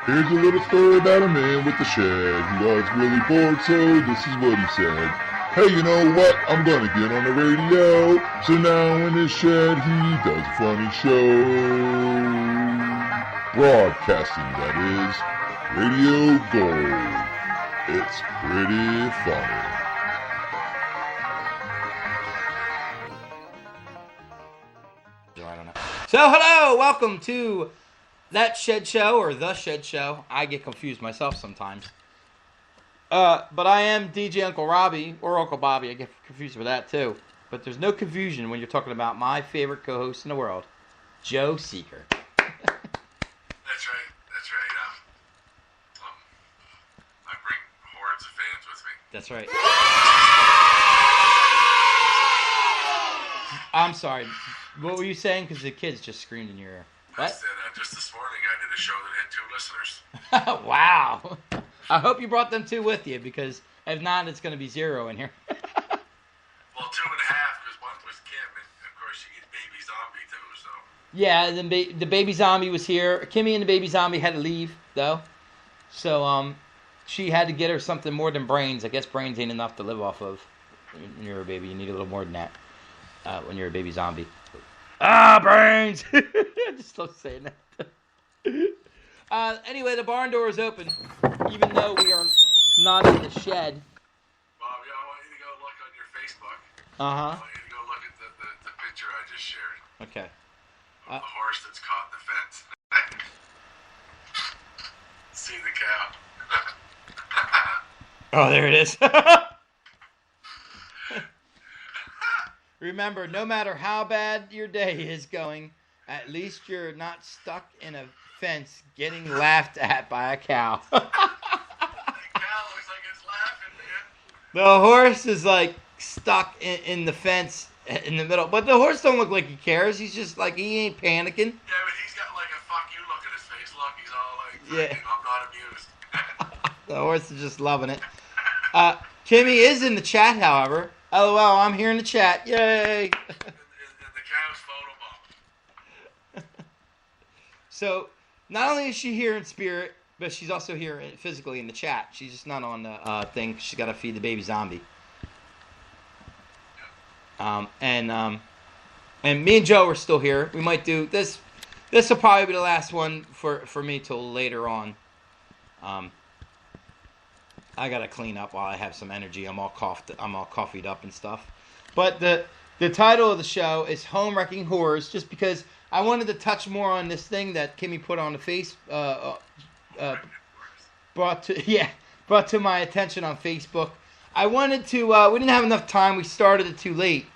Here's a little story about a man with a shed. He was really bored, so this is what he said. Hey, you know what? I'm gonna get on the radio. So now in his shed, he does a funny show. Broadcasting, that is. Radio Gold. It's pretty funny. So, hello, welcome to That Shed Show, or The Shed Show. I get confused myself sometimes. But I am DJ Uncle Robbie, or Uncle Bobby. I get confused with that, too. But there's no confusion when you're talking about my favorite co-host in the world, Joe Seeker. That's right. I bring hordes of fans with me. That's right. I'm sorry. What were you saying? Because the kids just screamed in your ear. What? I said, just this morning I did a show that had 2 listeners. Wow. I hope you brought them 2 with you, because if not, it's going to be 0 in here. Well, 2.5, because one was Kim, and of course she gets Baby Zombie too, so. Yeah, the Baby Zombie was here. Kimmy and the Baby Zombie had to leave, though. So, she had to get her something more than brains. I guess brains ain't enough to live off of when you're a baby. You need a little more than that when you're a baby zombie. Brains! I just love saying that. Anyway, the barn door is open, even though we are not in the shed. Bobby, I want you to go look on your Facebook. Uh-huh. I want you to go look at the picture I just shared. Okay. Of the horse that's caught in the fence. See the cow. Oh, there it is. Remember, no matter how bad your day is going, at least you're not stuck in a fence getting laughed at by a cow. That cow looks like it's laughing, man. The horse is like stuck in the fence in the middle. But the horse don't look like he cares. He's just like, he ain't panicking. Yeah, but he's got like a fuck you look at his face. Look, he's all like, yeah. I'm not amused. The horse is just loving it. Kimmy is in the chat, however. LOL, I'm here in the chat. Yay! And the cow's photobomb. So, not only is she here in spirit, but she's also here physically in the chat. She's just not on the thing. She's got to feed the baby zombie. And me and Joe are still here. We might do this. This will probably be the last one for me till later on. I gotta clean up while I have some energy. I'm all coffeeed up and stuff. But the title of the show is Home Wrecking Hores, just because I wanted to touch more on this thing that Kimmy put on the face, brought to my attention on Facebook. I wanted to. We didn't have enough time. We started it too late,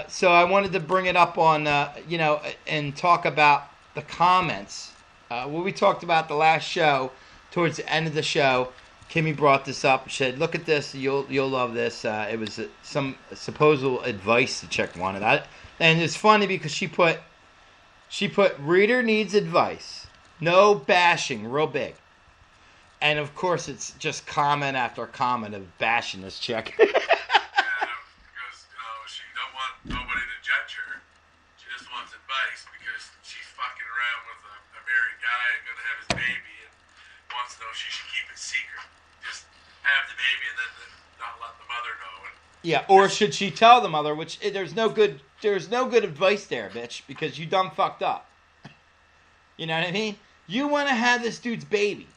so I wanted to bring it up on and talk about the comments. What we talked about the last show, towards the end of the show. Kimmy brought this up. She said, "Look at this. You'll love this." It was some supposed advice the chick wanted. And it's funny because she put reader needs advice. No bashing, real big. And of course, it's just comment after comment of bashing this chick. Yeah, because she don't want nobody to judge her. She just wants advice because she's fucking around with a married guy and gonna have his baby and wants to know she should keep it secret. Just have the baby and then not let the mother know. Yeah, or should she tell the mother? Which there's no good advice there, bitch, because you done fucked up. You know what I mean? You want to have this dude's baby.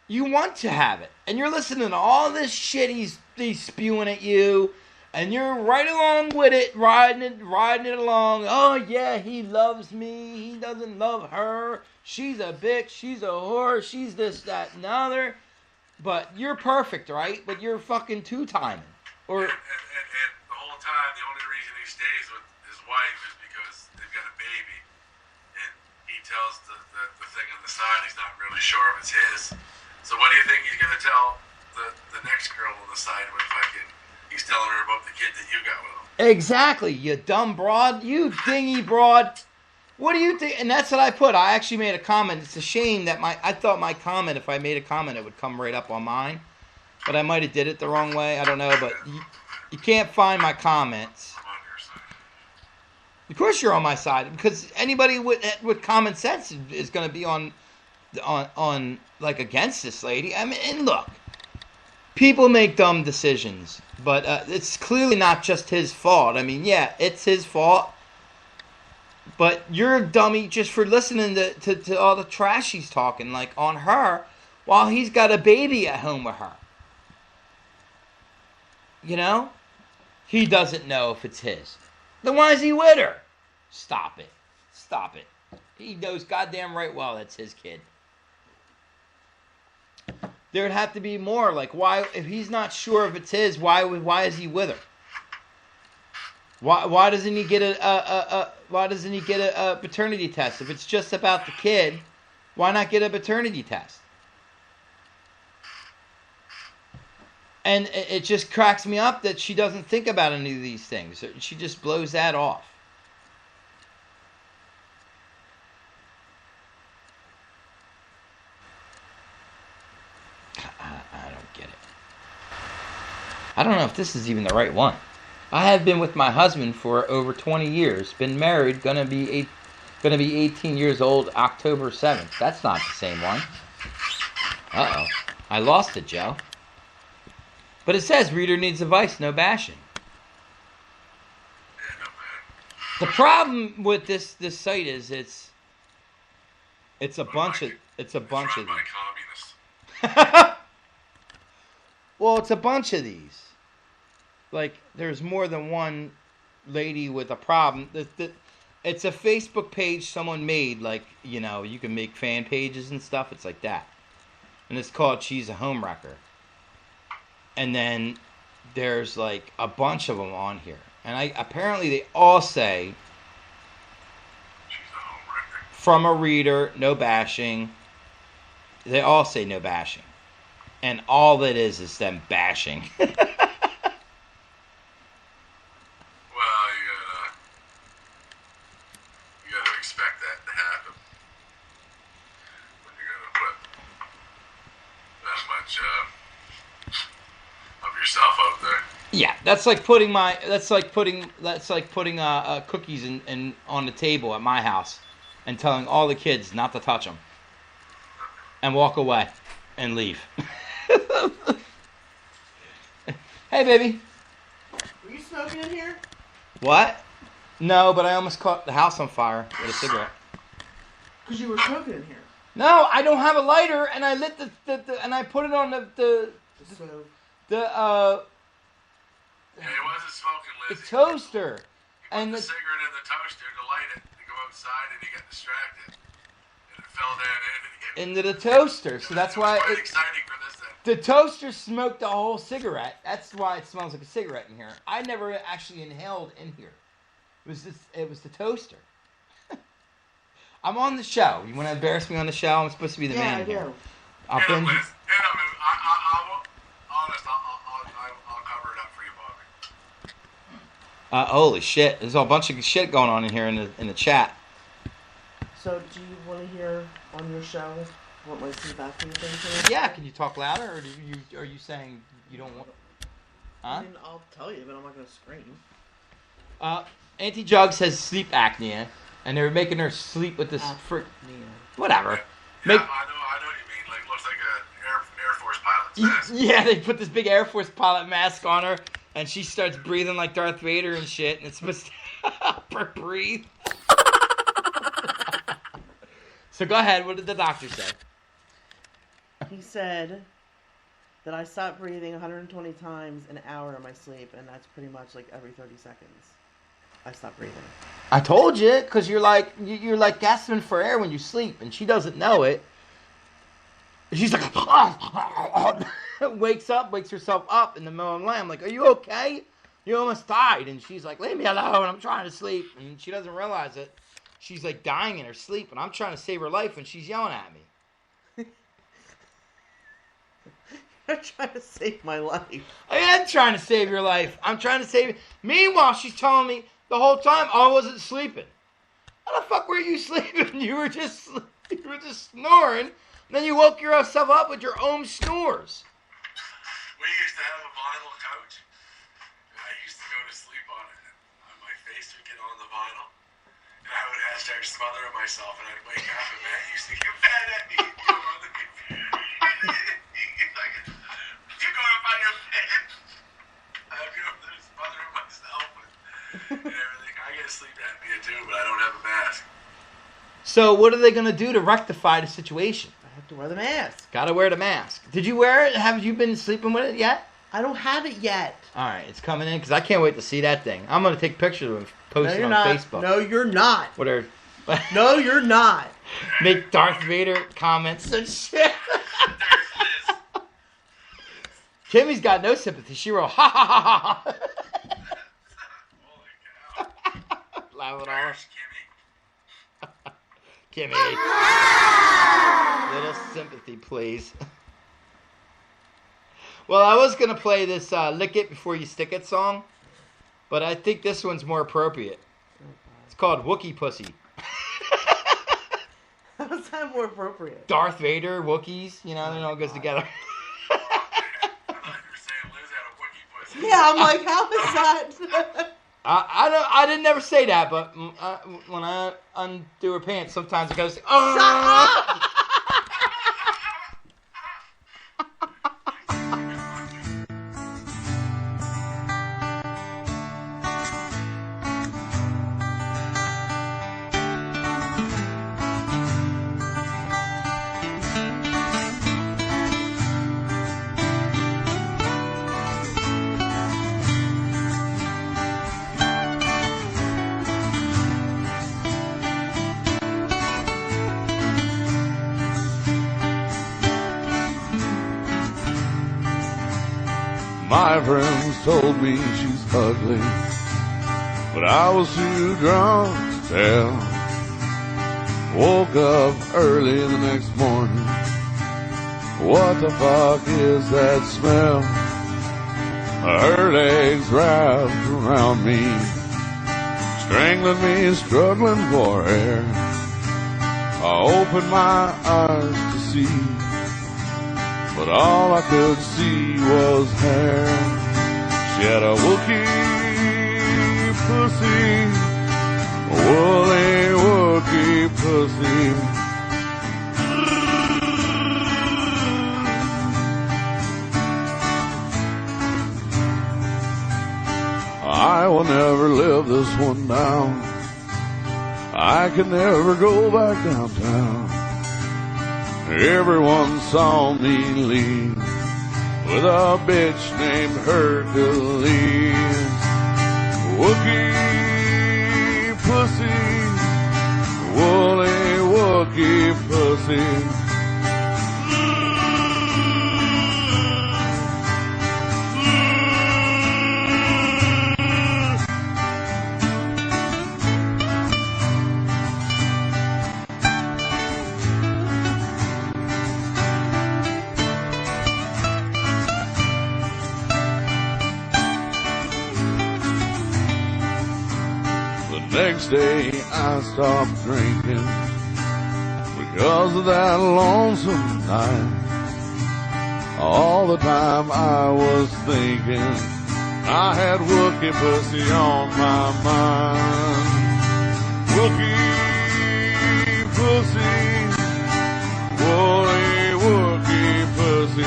You want to have it, and you're listening to all this shit he's spewing at you, and you're right along with it, riding it along. Oh yeah, he loves me. He doesn't love her. She's a bitch. She's a whore. She's this, that, and the other. But you're perfect, right? But you're fucking two-timing. Or and the whole time, the only reason he stays with his wife is because they've got a baby. And he tells the thing on the side he's not really sure if it's his. So what do you think he's going to tell the next girl on the side when he's telling her about the kid that you got with him? Exactly, you dumb broad. You dingy broad. What do you think? And that's what I put. I actually made a comment. It's a shame that I thought my comment, if I made a comment, it would come right up on mine. But I might have did it the wrong way. I don't know. But you can't find my comments. I'm on your side. Of course you're on my side. Because anybody with common sense is going to be on on like against this lady. I mean, and look, people make dumb decisions, but it's clearly not just his fault. I mean, yeah, it's his fault, but you're a dummy just for listening to all the trash he's talking like on her while he's got a baby at home with her. You know? He doesn't know if it's his. Then why is he with her? Stop it. Stop it. He knows goddamn right well that's his kid. There would have to be more. Like, why, if he's not sure if it's his, why is he with her? Why doesn't he get a paternity test? If it's just about the kid, why not get a paternity test? And it just cracks me up that she doesn't think about any of these things. She just blows that off. I don't get it. I don't know if this is even the right one. I have been with my husband for over 20 years. Been married, gonna be 18 years old October 7th. That's not the same one. Uh-oh. I lost it, Joe. But it says reader needs advice, no bashing. The problem with this site is it's a bunch of communists. Well, it's a bunch of these. Like, there's more than one lady with a problem. It's a Facebook page someone made, like, you know, you can make fan pages and stuff. It's like that. And it's called She's a Homewrecker. And then there's, like, a bunch of them on here. And apparently they all say, She's a homewrecker. From a reader, no bashing. They all say no bashing. And all that is them bashing. Well, you gotta expect that to happen when you're gonna put that much of yourself out there. Yeah, that's like putting cookies in on the table at my house and telling all the kids not to touch them and walk away and leave. Hey, baby. Were you smoking in here? What? No, but I almost caught the house on fire with a cigarette. Because you were smoking in here. No, I don't have a lighter, and I lit the and I put it on the So, Yeah, he wasn't smoking, the Lizzie. toaster. He put And the the, cigarette in the toaster to light it to go outside, and he got distracted. And it fell down into the toaster, so that's why quite it, exciting for this then. the toaster smoked the whole cigarette. That's why it smells like a cigarette in here. I never actually inhaled in here. It was the toaster. I'm on the show. You want to embarrass me on the show? I'm supposed to be the man I here. do. I'll Liz. bend you. I'll cover it up for you, Bobby. Holy shit! There's a bunch of shit going on in here in the chat. So, do you want to hear on your show what my sleep apnea thing is? Yeah, can you talk louder, or are you saying you don't want? I Huh? mean, I'll tell you, but I'm not going to scream. Auntie Jugs has sleep apnea, and they're making her sleep with this frick. Whatever. Yeah, Make, I know what you mean. Like, looks like an Air Force pilot's mask. yeah, they put this big Air Force pilot mask on her, and she starts breathing like Darth Vader and shit, and it's supposed to help her breathe. So go ahead. What did the doctor say? He said that I stop breathing 120 times an hour in my sleep, and that's pretty much like every 30 seconds. I stop breathing. I told you, because you're like gasping for air when you sleep, and she doesn't know it. She's like, wakes herself up in the middle of the night. I'm like, are you okay? You almost died. And she's like, leave me alone. I'm trying to sleep. And she doesn't realize it. She's like dying in her sleep, and I'm trying to save her life, and she's yelling at me. You're trying to save my life. I am trying to save your life. I'm trying to save. Meanwhile, she's telling me the whole time I wasn't sleeping. How the fuck were you sleeping? You were just snoring. And then you woke yourself up with your own snores. We used to have a vinyl couch. And I used to go to sleep on it. And my face would get on the vinyl. And I would have start smothering myself, and I'd wake up, and Matt used to get mad at me. He's like, you going up on your bed? I'd be up there smothering myself and everything. I get sleep apnea too, but I don't have a mask. So what are they going to do to rectify the situation? I have to wear the mask. Got to wear the mask. Did you wear it? Have you been sleeping with it yet? I don't have it yet. All right, it's coming in because I can't wait to see that thing. I'm going to take pictures of it and post it on Facebook. No, you're not. What are... No, you're not. Make Darth Vader comments and shit. Kimmy's got no sympathy. She wrote, ha ha ha ha. Holy cow. Laugh it off. Kimmy. Kimmy. Little sympathy, please. Well, I was going to play this Lick It Before You Stick It song, but I think this one's more appropriate. It's called Wookiee Pussy. How's that more appropriate? Darth Vader, Wookiees, you know, it all goes together. I thought you were saying Liz had a Wookiee pussy. Yeah, I'm like, how is that? I didn't never say that, but when I undo her pants, sometimes it goes, oh! Shut up! My friends told me she's ugly, but I was too drunk to tell. Woke up early the next morning. What the fuck is that smell? Her legs wrapped around me, strangling me, struggling for air. I opened my eyes to see, but all I could see was hair. She had a Wookiee pussy, a woolly Wookiee pussy. I will never live this one down. I can never go back downtown. Everyone saw me leave with a bitch named Hercules. Wookiee pussy, woolly Wookiee pussy. Next day I stopped drinking because of that lonesome night. All the time I was thinking I had Wookiee pussy on my mind. Wookiee pussy, woolly Wookiee pussy.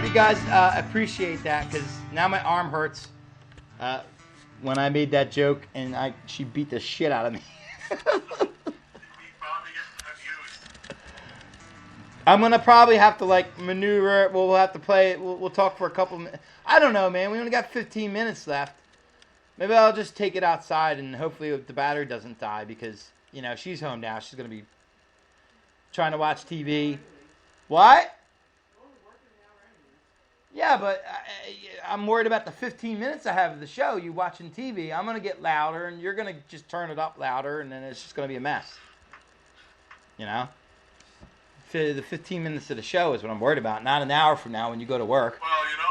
You guys appreciate that because now my arm hurts when I made that joke and she beat the shit out of me. I'm gonna probably have to like maneuver it. We'll have to play it. We'll talk for a couple minutes. I don't know, man. We only got 15 minutes left. Maybe I'll just take it outside and hopefully the battery doesn't die because you know she's home now. She's gonna be trying to watch TV. What? Yeah, but I'm worried about the 15 minutes I have of the show. You watching TV, I'm going to get louder, and you're going to just turn it up louder, and then it's just going to be a mess. You know? The 15 minutes of the show is what I'm worried about, not an hour from now when you go to work. Well, you know,